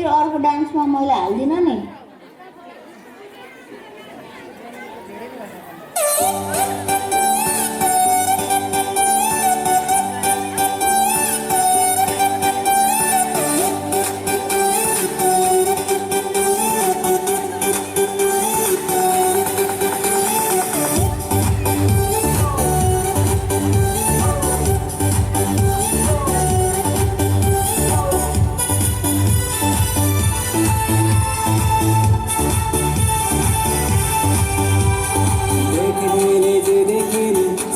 फेरि अर्को डान्समा मैले हाल्दिनँ नि।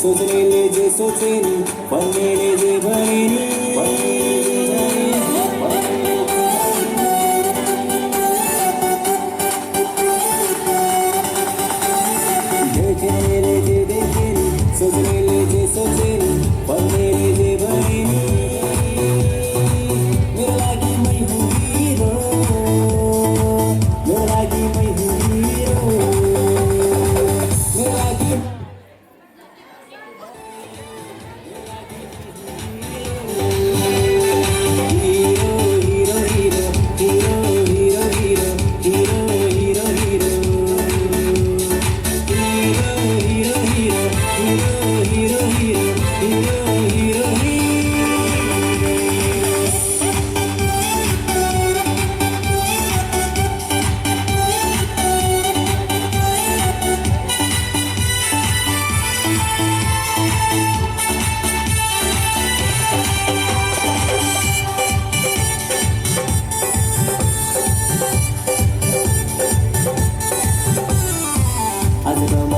सोच्नेले जे सोचे नि भन्नेले जे भने नि देख्नेले जे देखे नि सोच्नेले जे सोचे नि भन्नेले जे भने नि मेरो लागि मै हुँ हिरो मेरो लागि मै हुँ हिरो मेरो लागि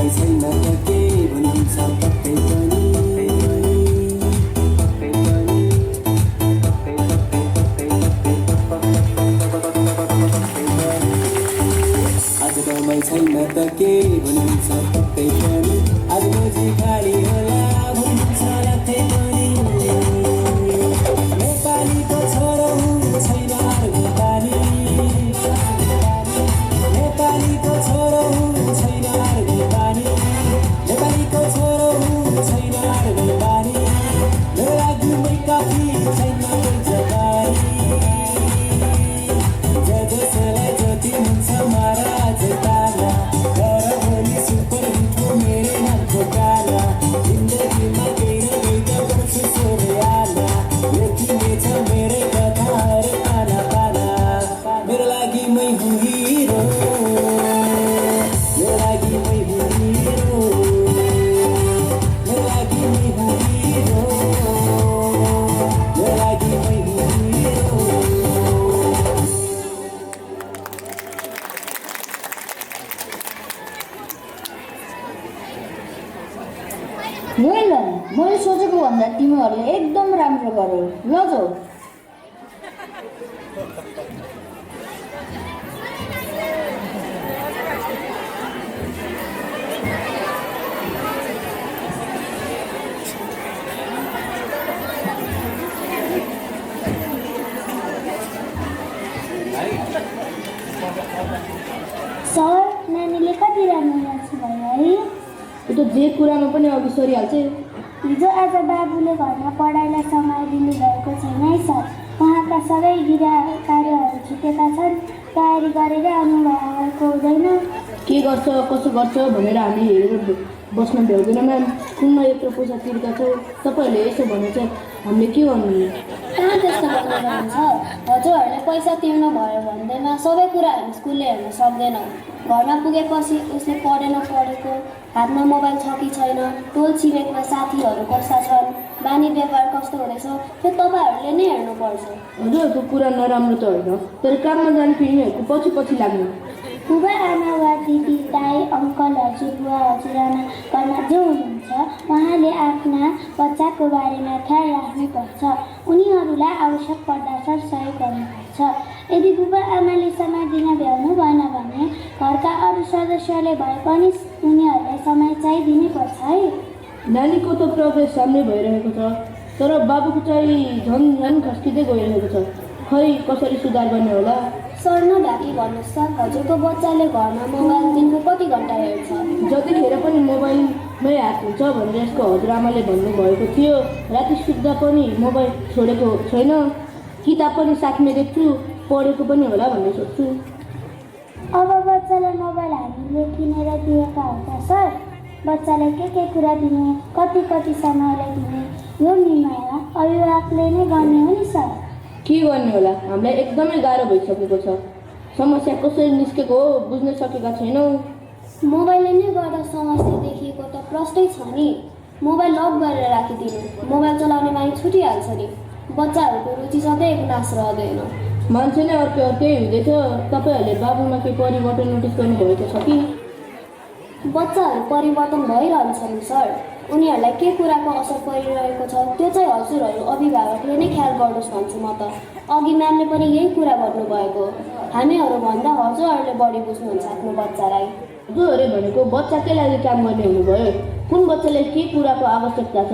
छैन त के भनिन्छ पक्कै पनि आज कमाइ छैन त के भनिन्छ पक्कै पनि आज बजी खाली होला भनिन्छ रातै पनि नेपालीको छोरो छैन अर्को पानी नेपालीको छोरो छैन अर्को पानी नेपालीको छोरो छैन अर्को पानी मेरो लागि मै काफी छैन जवानी जसलाई जति हुन्छ मारा जताना तर भोलि सुपर हिटको मेरो नामको गाना जिन्दगीमा केही न केही त गर्छु सोह्याना लेखिनेछ मेरै कथाहरू पाना पाना मेरो लागि मै हुँ हिरो मेरो लागि मै हुँ हिरो मेरो लागि मै हुँ हिरो मेरो लागि मै हुँ हिरो मैले सोचेको भन्दा तिमीहरूले एकदम राम्रो गर्यो। ल जाऊ। सर, नानीले कति राम्रो मान्छे भयो है? ऊ त जे कुरामा पनि अघि सरिहाल्छ। हिजो आज बाबुले घरमा पढाइलाई समय दिनुभएको छैन है सर। उहाँका सबै गृह कार्यहरू छुटेका छन्। तयारी गरेरै आउनुभएको हुँदैन। के गर्छ कसो गर्छ भनेर हामी हेरेर बस्न भ्याउँदैन म्याम। कुनमा यत्रो पैसा तिरेका छौँ, तपाईँहरूले यसो भने चाहिँ हामीले के गर्नु? कहाँ त्यस्तो गर्नुहुन्छ? हजुरहरूले पैसा तिर्नु भयो भन्दैन, सबै कुराहरू स्कुलले हेर्न सक्दैन। घरमा पुगेपछि उसले पढेन पढेको, हातमा मोबाइल छ कि छैन, टोल छिमेकमा साथीहरू कस्ता छन्, बानी व्यवहार कस्तो हुँदैछ, त्यो तपाईँहरूले नै हेर्नुपर्छ। हजुरहरूको कुरा नराम्रो त होइन, तर काममा जाने पिँढीहरूको पछि पछि लाग्नु। बुबा आमा वा दिदी दाई अङ्कल हजुर बुवा हजुरआमा घरमा जो हुनुहुन्छ उहाँले आफ्ना बच्चाको बारेमा ख्याल राख्नुपर्छ। उनीहरूलाई आवश्यक पर्दा सरसहयोग गर्नुपर्छ। यदि बुबा आमाले समय दिन भ्याउनु भएन भने घरका अरू सदस्यले भए पनि उनीहरूलाई समय चाहिँ दिनुपर्छ है। नानीको त प्रोग्रेस राम्रै भइरहेको छ, तर बाबुको चाहिँ झन् खस्किँदै गइरहेको छ। खै कसरी सुधार गर्ने होला? सर नढाकी भन्नुहोस् त, हजुरको बच्चाले घरमा मोबाइल दिनको कति घन्टा हेर्छ? जतिखेर पनि मोबाइलमै हात हुन्छ भनेर यसको हजुरआमाले भन्नुभएको थियो। राति सुत्दा पनि मोबाइल छोडेको छैन, किताब पनि साथमा देख्छु। पढेको पनि होला भन्ने सोच्छु। अब बच्चालाई मोबाइल हामीले किनेर दिएका हुन्छ सर। बच्चालाई के कुरा दिने, कति समयलाई दिने, यो निर्णय अभिभावकले नै गर्ने हो नि सर। के गर्ने होला, हामीलाई एकदमै गाह्रो भइसकेको छ। समस्या कसरी निस्केको हो बुझ्न सकेका छैनौँ। मोबाइलले नै गर्दा समस्या देखिएको त प्रष्टै छ नि। मोबाइल लक गरेर राखिदिनु, मोबाइल चलाउने माग छुटिहाल्छ नि। बच्चाहरूको रुचि सधैँ एक नाश रहँदैन। मान्छे नै अर्कै हुँदैछ। तपाईँहरूले बाबुमा केही परिवर्तन नोटिस गर्नुभएको छ कि? बच्चाहरू परिवर्तन भइरहन्छ नि सर। उनीहरूलाई के कुराको असर परिरहेको छ त्यो चाहिँ हजुरहरू अभिभावकले नै ख्याल गर्नुहोस् भन्छु म त। अघि म्यामले पनि यही कुरा भन्नुभएको। हामीहरूभन्दा हजुरहरूले बढी बुझ्नुहुन्छ आफ्नो बच्चालाई। हजुरहरूले भनेको बच्चा के लागि काम गर्ने हुनुभयो? कुन बच्चालाई के कुराको आवश्यकता छ,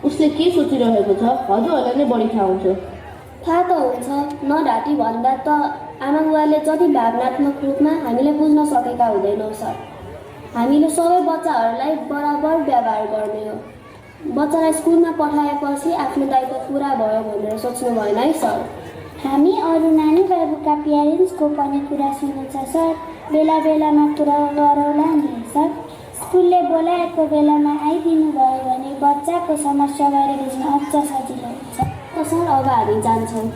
उसले के सोचिरहेको छ, हजुरहरूलाई नै बढी थाहा हुन्छ। थाहा त हुन्छ, नढाँटी भन्दा त आमाबुवाले जति भावनात्मक रूपमा हामीले बुझ्न सकेका हुँदैनौँ सर। हामीले सबै बच्चाहरूलाई बराबर व्यवहार गर्ने हो। बच्चालाई स्कुलमा पठाएपछि आफ्नो दायित्व पुरा भयो भनेर सोच्नु भएन है सर। हामी अरू नानी बाबुका प्यारेन्ट्सको पनि कुरा सुन्नुहुन्छ सर। बेलामा कुरा गरौँला नि सर। स्कुलले बोलाएको बेलामा आइदिनु भयो भने बच्चाको समस्याबारे बुझ्न अझ सजिलो हुन्छ। त सर अब हामी जान्छौँ।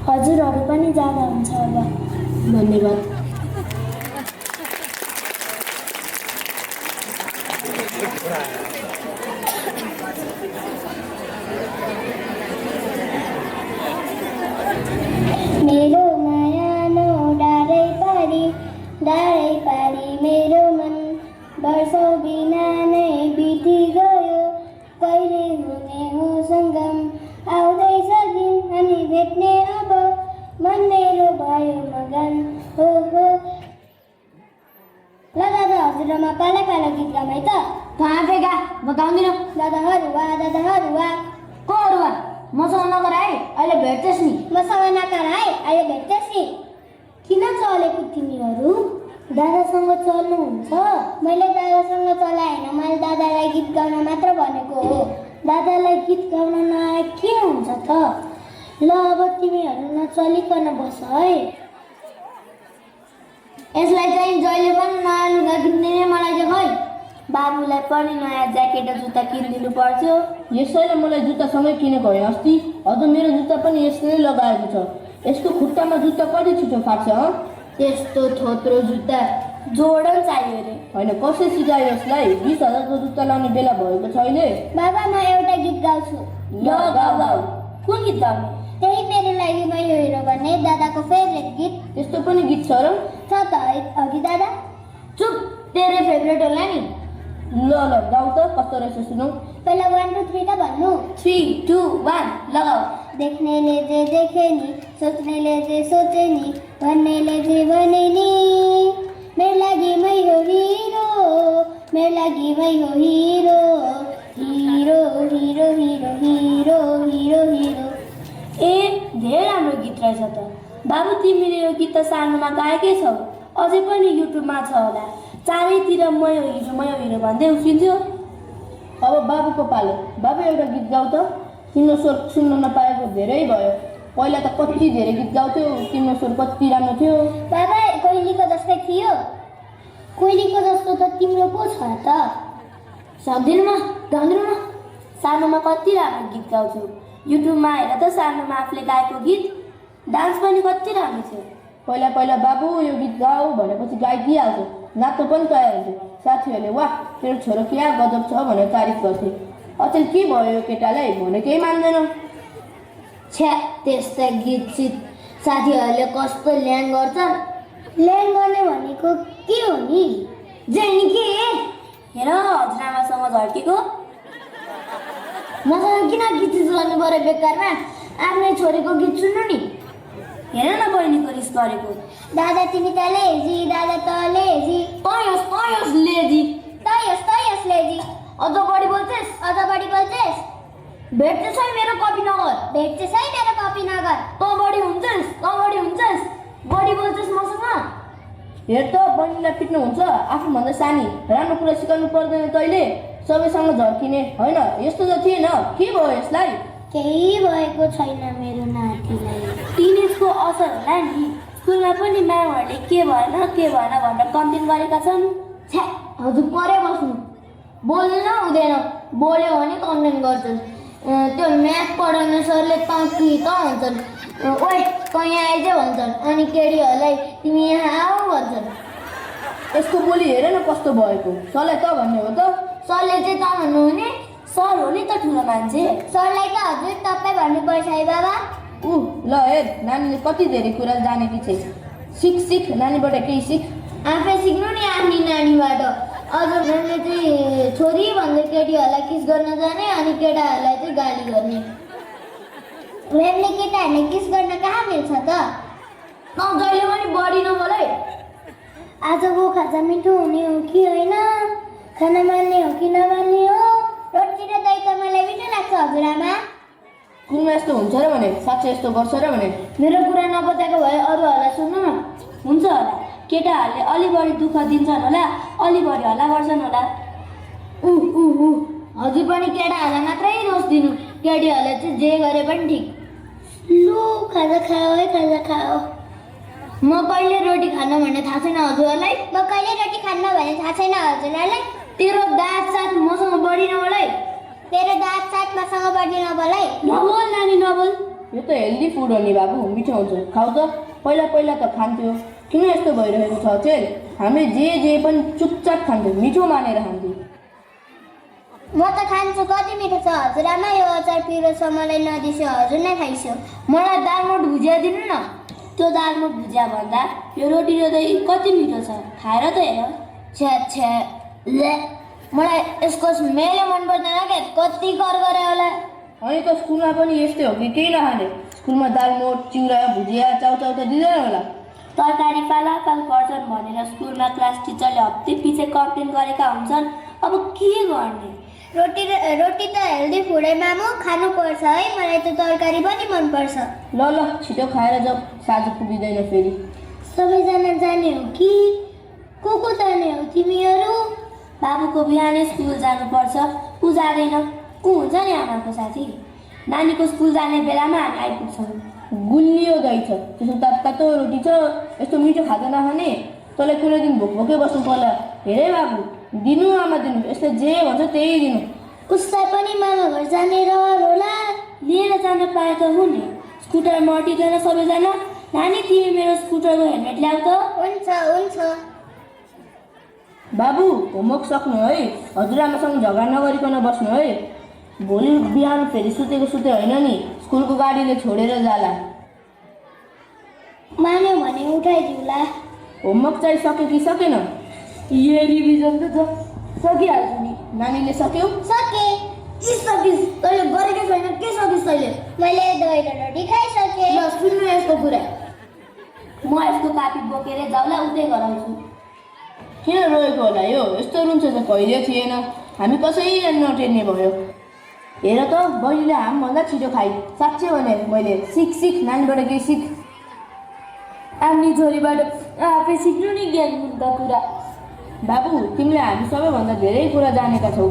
हजुरहरू पनि जाँदा हुन्छ अब। धन्यवाद। मेरो मायानो डाँडै पारी मेरो मन वर्षौँ बिना नै बिति गयो। कहिले हुने हो सङ्गम, आउँदैछ दिन हामी भेट्ने अब। मन मेरो भयो मगन हो। ल दादा, हजुरमा काला गीत गाउँ है त। बेगा म गाउँदिनँ। दादाहरू कोहरू मसँग नगर है, अहिले भेट्छस् नि। मसँग नकर है, अहिले भेट्छस् नि। किन चलेको तिमीहरू? दादासँग चल्नुहुन्छ? मैले दादासँग चलाएन, मैले दादालाई गीत गाउन मात्र भनेको हो। दादालाई गीत गाउन नआए के हुन्छ त? ल अब तिमीहरू नचलिकन बस है। यसलाई चाहिँ जहिले पनि नयाँ लुगा किनिदिने मलाई चाहिँ खै। बाबुलाई पनि नयाँ ज्याकेट र जुत्ता किनिदिनु पर्थ्यो। यसैले मलाई जुत्तासँगै किनेको होइन अस्ति। हजुर मेरो जुत्ता पनि यसले लगाएको छ। यसको खुट्टामा जुत्ता कति छिटो फाट्छ? त्यस्तो थोत्रो जुत्ता जोर्डन चाहियो अरे। होइन, कसले सिकायो यसलाई? 20,000को जुत्ता लाउने बेला भएको छ अहिले। बाबा, म एउटा गीत गाउँछु। गाऊ। कुन गीत गाउने? त्यही मेरो लागि मैले हेरो भन्ने दादाको फेभरेट गीत। त्यस्तो पनि गीत छ र? छ त अघि दादा। चुप, तेरो फेभरेट होला नि। ल गाउँ त, कस्तो रहेछ सुनौ। पहिला 1 2 3 त भन्नु। 3 2 1 लगाऊ। देख्नेले जे देखे नि, सोच्नेले जे सोचे नि, भन्नेले जे भने नि, मेरो लागि मै हो हिरो, मेरो लागि मै हो hero, hero hero hero hero hero hero. ए धेरै राम्रो गीत रहेछ त। बाबु तिमीले यो गीत त सानोमा गाएकै छौ, अझै पनि युट्युबमा छ होला। चारैतिर मै हो हिरो भन्दै उफ्रिन्थ्यो। अब बाबुको पालो। बाबु एउटा गीत गाउँ त। तिम्रो स्वर सुन्न नपाएको धेरै भयो। पहिला त कति धेरै गीत गाउँथ्यो, तिम्रो स्वर कति राम्रो थियो। बाबा, कोइलीको जस्तै थियो। कोइलीको जस्तो त तिम्रो पो छ त। सक्दिनँ म, गाउँदिनँ म। सानोमा कति राम्रो गीत गाउँथ्यो। युट्युबमा हेर त सानोमा आफूले गाएको गीत। डान्स पनि कति राम्रो थियो। पहिला बाबु यो गीत गाऊ भनेपछि गाइदिइहाल्थ्यो, नाच्न पनि तयार हुन्थ्यो। साथीहरूले वाह तेरो छोरो क्या गजब छ भनेर तारिफ गर्थे। अचेल के भयो यो केटालाई भने केही मान्दैन। छ्या, त्यस्ता गीत सित साथीहरूले कस्तो ल्याङ गर्छन्। ल्याङ गर्ने भनेको के हो नि? जेनी के हेर हजुरआमासँग झर्केको। मसँग किन गीत चलाउनु पर्यो बेकारमा? आफ्नै छोरीको गीत सुन्नु नि। हेर न बहिनीको रिस गरेको। दादा तिमी त लेजी, दादा त लेजी, तयस लेजी। तयस लेजी। अझ बढी बोल्छेस्? भेट्छस् है मेरो कपी नगर। भेट्छस् है मेरो कपी नगर। तँ बढी हुन्छस्। बढी बोल्छस् मसँग। हेर त बहिनीलाई पिट्नु हुन्छ। आफूभन्दा सानी, राम्रो कुरा सिकाउनु पर्दैन तैँले। सबैसँग झर्किने होइन, यस्तो त थिएन। के भयो यसलाई? केही भएको छैन मेरो नातिलाई। टिनेजको असर होला नि। स्कुलमा पनि म्यामहरूले के भएन भनेर कम्प्लेन गरेका छन्। छ्या हजुर परे बस्नु, बोल्नु हुँदैन, बोल्यो भने कम्प्लेन गर्छन्। त्यो म्याथ पढाउने सरले त हुन्छन्, ओइ त यहाँ आइज भन्छन्, अनि केटीहरूलाई तिमी यहाँ आऊ भन्छन्। यसको बोली हेर न कस्तो भएको। सरलाई त भन्ने हो त? सरले चाहिँ त भन्नुहुने? सर हो नि त ठुलो मान्छे। सरलाई त हजुर तपाईँ भन्नुपर्छ है बाबा। ल हेर, नानीले कति धेरै कुरा जानेकी छ। सिक नानीबाट केही सिक। आफै सिक्नु नि आफ्नी नानीबाट। अझ म्यामले चाहिँ छोरी भन्दै केटीहरूलाई किस गर्न जाने, अनि केटाहरूलाई चाहिँ गाली गर्ने। म्यामले केटाहरूले किस गर्न कहाँ मिल्छ त? तँ जहिले पनि बढी नबोल है। आजको खाजा मिठो हुने हो कि होइन? खाना मान्ने हो कि नमान्ने हो? रोटी र दही त मलाई मिठो लाग्छ हजुरआमा। स्कुलमा यस्तो हुन्छ र भने, साँच्चै यस्तो गर्छ र भने। मेरो कुरा नबताएको भए अरूहरूलाई सुन्नु न। हुन्छ होला, केटाहरूले अलि बढी दुःख दिन्छन् होला, अलि बढी हल्ला गर्छन् होला। हजुर पनि केटाहरूलाई मात्रै दोष दिनु, केटीहरूले चाहिँ जे गरे पनि ठिक। लु खाजा खाओ है, खाजा खाओ। म कहिले रोटी खानु भन्ने थाहा छैन हजुरहरूलाई? म कहिले रोटी खान्न भने थाहा छैन हजुरहरूलाई? तेरो दाँत साथ मसँग बढी नबोल है। तेरो दाँत साथ मसँग बढी नबोल है। नबोल नानी नबोल। यो त हेल्दी फुड हो नि बाबु, मिठो हुन्छ, खाऊ त। पहिला त खान्थ्यो, किन यस्तो भइरहेको छ चाहिँ? हामी जे पनि चुपचाप खान्थ्यौँ, मिठो मानेर खान्थ्यौँ। म त खान्छु, कति मिठो छ हजुरआमा। यो अचार पिरो छ, मलाई नदिसो, हजुर नै खाइसो। मलाई दालमोट भुजिया दिनु न। त्यो दालमोट भुजिया भन्दा यो रोटी र दही कति मिठो छ, खाएर त हेर। छ्या ले, मलाई यसको स्मेलै मन पर्दैन क्या, कति कर गरे होला। अनि त स्कुलमा पनि यस्तै हो कि केही नखाने? स्कुलमा दालमोट, चिउरा, भुजिया, चाउचाउ त दिँदैन होला। तरकारी फालाफाल गर्छन् भनेर स्कुलमा क्लास टिचरले हप्ते पछि कम्प्लेन गरेका हुन्छन्। अब के गर्ने? रोटी त हेल्दी फुड है मामु, खानुपर्छ है। मलाई त तरकारी पनि मनपर्छ। ल छिटो खाएर जाऊ, साँझ पुगिँदैन फेरि। सबैजना जाने हो कि को जाने हो तिमीहरू? बाबुको बिहानै स्कुल जानुपर्छ, ऊ जाँदैन। ऊ हुन्छ नि आमाको साथी। नानीको स्कुल जाने बेलामा हामी आइपुग्छौँ। गुलियो दही छ, त्यसो तातो रोटी छ, यस्तो मिठो खाजा नखाने? तँलाई कुनै दिन भोकै बस्नु पर्ला। हेरे बाबु, दिनु आमा दिनु, यसले जे भन्छ त्यही दिनु। उसलाई पनि मामा घर जाने रहर होला। लिएर जान पाए त हुने। स्कुटरमा अटिँदैन सबैजना। नानी तिमी मेरो स्कुटरको हेलमेट ल्याऊ त। हुन्छ। बाबु होमवर्क सक्नु है, हजुरआमासँग झगडा नगरिकन बस्नु है। भोलि बिहान फेरि सुते होइन नि, स्कुलको गाडीले छोडेर जाला। मान्यो भने उठाइदिउँला। होमवर्क चाहिँ सक्यो कि सकेन? यो रिभिजन त सकिहाल्छु नि। नानीले सक्यौ? सके। सकिस्, तैँले गरेकै छैन, के सकिस् तैँले? मैले दही र रोटी खाइसकेँ। ल सुन्नु यसको कुरा। म यसको कापी बोकेर जाउँला, उतै गराउँछु। किन रोएको होला यो? यस्तो रुन्छ त कहिले थिएन। हामी कसैले नटेर्ने भयो। हेर त, बहिनीले हामीभन्दा छिटो खाइ। साँच्चै भने मैले सिक नानीबाट केही सिक। आफ्नी छोरीबाट आफै सिक्नु नि ज्ञान हुन्छ कुरा। बाबु तिमीले हामी सबैभन्दा धेरै कुरा जानेका छौ।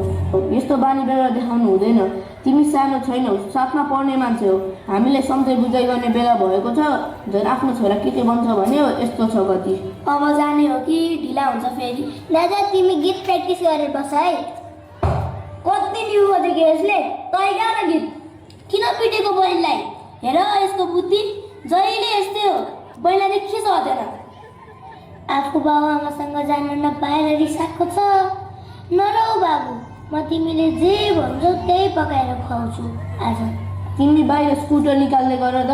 यस्तो बानी बेला देखाउनु हुँदैन। तिमी सानो छैनौ, साथमा पढ्ने मान्छे हो। हामीले सम्झाइ बुझाइ गर्ने बेला भएको छ। झन् आफ्नो छोरा के बन्छ भने यस्तो छ गति। अब जाने हो कि ढिला हुन्छ फेरि? दादा तिमी गीत प्र्याक्टिस गरेर बस है। कति न्यु बजेको यसले? तै गा न गीत। किन पिटेको बहिनीलाई? हेर यसको बुद्धि जहिले यस्तै हो। बहिनीलाई के सहदैन? आफू बाबुआमासँग जान नपाएर रिसाएको छ। नरौ बाबु, म तिमीले जे भन्छौ त्यही पकाएर खुवाउँछु आज। तिमी बाहिर स्कुटर निकाल्दै गर त।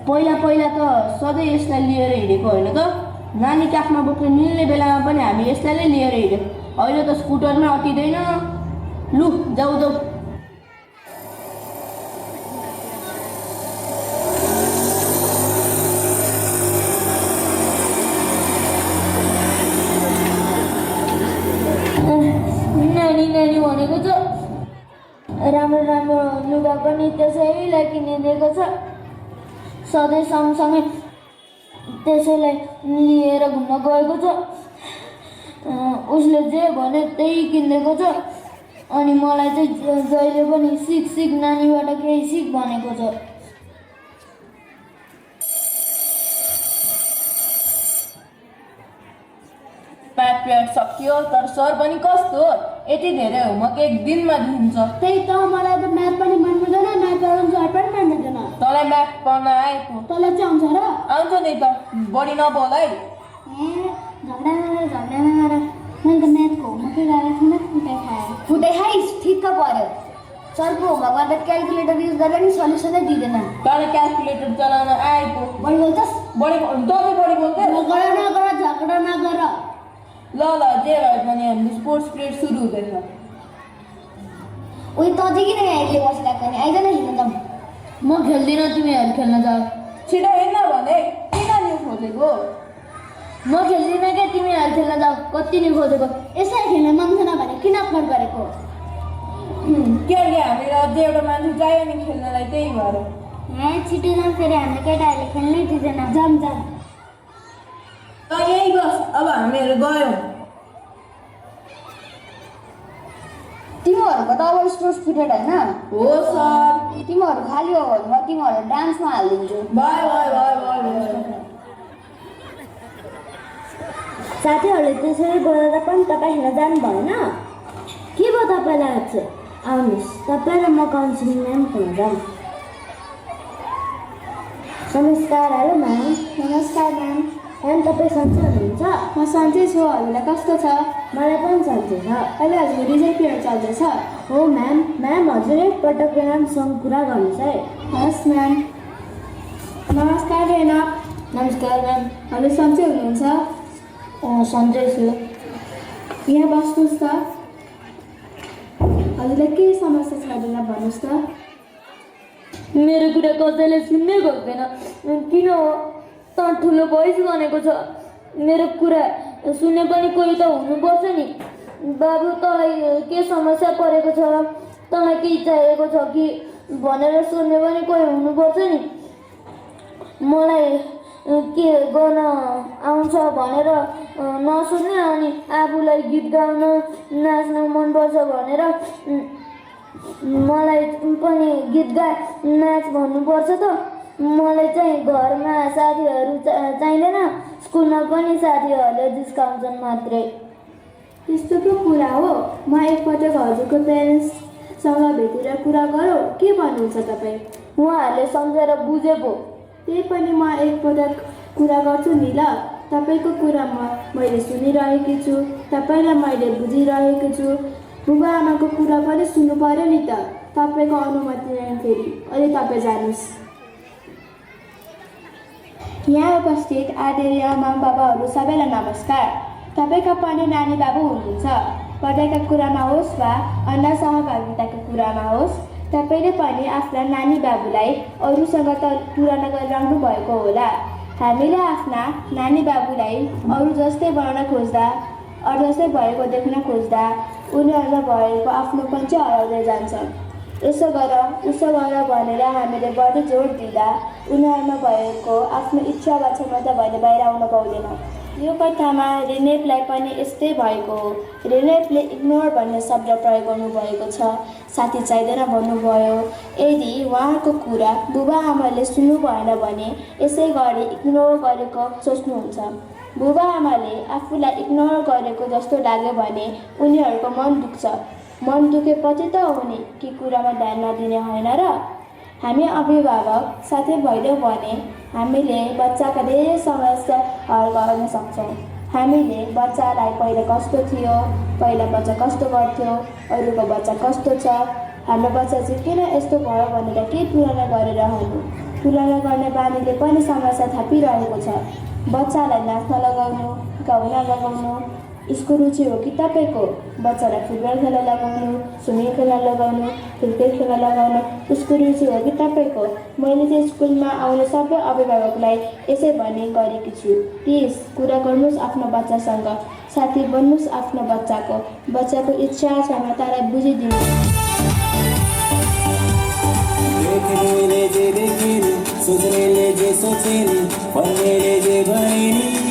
पहिला त सधैँ यसलाई लिएर हिँडेको होइन त? नानी काखमा बोक्न मिल्ने बेलामा पनि हामी यसलाई नै लिएर हिँड्यौँ। अहिले त स्कुटरमा अटिँदैन। लु जाऊ। नानी भनेको छ राम्रो लुगा पनि त्यसैलाई किनिदिएको छ। सधैँ सँगसँगै त्यसैलाई लिएर घुम्न गएको छ। उसले जे भन्यो त्यही किनिदिएको छ। अनि मलाई चाहिँ जहिले पनि सिक सिक नानीबाट केही सिक भनेको छ। म्याथ पिरियड सकियो तर सर पनि कस्तो यति धेरै होमवर्क एक दिनमा दिन्छ। त्यही त मलाई त म्याथ पनि मन पर्दैन, म्याथ पढाउनु सर पनि मन पर्दैन। तँलाई म्याथ पढ्न आएको तँलाई चाहिँ आउँछ र? आउँछ नि त, बढी नबोल है। झगडा नगर। मैले त म्याथको होमवर्कै गरेको थिइनँ, फुटाइ खाएँ। फुटे खाइस् ठिक्क पर्यो। सरको होमवर्कमा त क्यालकुलेटर युज गरेर नि सल्युसनै दिँदैन। तँलाई क्यालकुलेटर चलाउन आएको बढी बोल्छस्? बढी बढी बोल्दै झगडा नगर। ल जे भए पनि हाम्रो स्पोर्ट्स पिरियड सुरु हुँदैछ। उयो त चाहिँ किन यहाँ एक्लै बसिरहेको नि? आइज न हिँड्न जाऊँ। म खेल्दिनँ, तिमीहरू खेल्न जाऊ। छिटो हिँड्न भने किन नि खोजेको? म खेल्दिनँ क्या, तिमीहरू खेल्न जाऊ। कति नि खोजेको। यसरी खेल्न मन छैन भने किन अप्लोड गरेको? किनकि हामीलाई अझै एउटा मान्छे चाहियो नि खेल्नलाई, त्यही भएर। छिटो जाऊँ, फेरि हाम्रो केटाहरूले खेल्नै दिँदैन। जाऊँ। त यही बस, अब हामीहरू गयौँ। तिमीहरूको त अब स्पोर्ट्स पिरियड होइन? हो सर। तिमीहरू खाली हो भने म तिमीहरू डान्समा हालिदिन्छु। बाई। साथीहरूले त्यसरी बोलेर पनि तपाईँ हेर्न जानु भएन? के भयो तपाईँलाई आज? आउनुहोस्, तपाईँ र म काउन्सिलिङ म्याम खेल्न जाउँ। नमस्कार। Hello ma'am. नमस्कार म्याम। म्याम तपाईँ सन्चै हुनुहुन्छ? म सन्चै छु। हजुरलाई कस्तो छ? मलाई पनि सन्चै छ। अहिले हजुरको रिजल्ट पिरियड चल्दैछ? हो म्याम। म्याम हजुर एकपटक म्यामसँग कुरा गर्नुहोस् है। हस् म्याम। नमस्कार रेना। नमस्कार म्याम। हजुर सन्चै हुनुहुन्छ? सन्चै छु। यहाँ बस्नुहोस् त। हजुरलाई के समस्या छ हजुरलाई भन्नुहोस् त। मेरो कुरा कसैले सुन्नै खोज्दैन। किन हो? त ठुलो भइस भनेको छ। मेरो कुरा सुन्ने पनि कोही त हुनुपर्छ नि। बाबु तँलाई के समस्या परेको छ, तँलाई केही चाहिएको छ कि भनेर सोध्ने पनि कोही हुनुपर्छ नि। मलाई के गर्न आउँछ भनेर नसोध्ने, अनि आफूलाई गीत गाउन नाच्न मनपर्छ भनेर मलाई पनि गीत गा नाच भन्नुपर्छ त। मलाई चाहिँ घरमा साथीहरू चाहिँदैन, स्कुलमा पनि साथीहरूले जिस्काउँछन् मात्रै। त्यस्तो पो कुरा हो? म एकपटक हजुरको पेरेन्ट्ससँग भेटेर कुरा गरौँ, के भन्नुहुन्छ तपाईँ? उहाँहरूले सम्झेर बुझे पो। त्यही पनि म एकपटक कुरा गर्छु नि ल। तपाईँको कुरा मैले सुनिरहेकी छु, तपाईँलाई मैले बुझिरहेको छु। बुबा आमाको कुरा पनि सुन्नु पर्यो नि त। तपाईँको अनुमति नै फेरि अहिले तपाईँ जानुहोस्। यहाँ उपस्थित आदरणीय आमा बाबाहरू सबैलाई नमस्कार। तपाईँका पनि नानी बाबु हुनुहुन्छ। पढाइका कुरामा होस् वा अन्य सहभागिताको कुरामा होस्, तपाईँले पनि आफ्ना नानी बाबुलाई अरूसँग त तुलना गरिरहनु भएको होला। हामीले आफ्ना नानी बाबुलाई अरू जस्तै बनाउन खोज्दा, अरू जस्तै भएको देख्न खोज्दा उनीहरूमा भएको आफ्नोपन चाहिँ हराउँदै जान्छ। यसो गर उसो गर भनेर हामीले बढी जोड दिँदा उनीहरूमा भएको आफ्नो इच्छा वा क्षमता भने बाहिर आउन पाउँदैन। यो कथामा रेनेपलाई पनि यस्तै भएको हो। रेनेपले इग्नोर भन्ने शब्द प्रयोग गर्नुभएको छ, साथी चाहिँदैन भन्नुभयो। यदि उहाँको कुरा बुबा आमाले सुन्नु भएन भने यसै गरी इग्नोर गरेको सोच्नुहुन्छ। बुबा आमाले आफूलाई इग्नोर गरेको जस्तो लाग्यो भने उनीहरूको मन दुख्छ। मन दुखेपछि त हुने कि कुरामा ध्यान नदिने होइन र? हामी अभिभावक साथै भइदियौँ भने हामीले बच्चाका धेरै समस्या हल गर्न सक्छौँ। हामीले बच्चालाई पहिला कस्तो थियो, पहिला बच्चा कस्तो गर्थ्यो, अरूको बच्चा कस्तो छ, हाम्रो बच्चा चाहिँ किन यस्तो भयो भनेर के तुलना गरिरहनु। तुलना गर्ने बानीले पनि समस्या थपिरहेको छ। बच्चालाई नाच्न लगाउनु, गाउन लगाउनु यसको रुचि हो कि तपाईँको? बच्चालाई फुटबल खेल्न लगाउनु, स्विमिङ खेल्न लगाउनु, क्रिकेट खेल्न लगाउनु उसको रुचि हो कि तपाईँको? मैले चाहिँ स्कुलमा आउने सबै अभिभावकलाई यसै भन्ने गरेकी छु। प्लिज कुरा गर्नुहोस् आफ्नो बच्चासँग, साथी बन्नुहोस् आफ्नो बच्चाको इच्छा क्षमतालाई बुझिदिनु। देखनेले जे देखेनी, सोच्नेले जे सोचेनी, भन्नेले जे भनेनी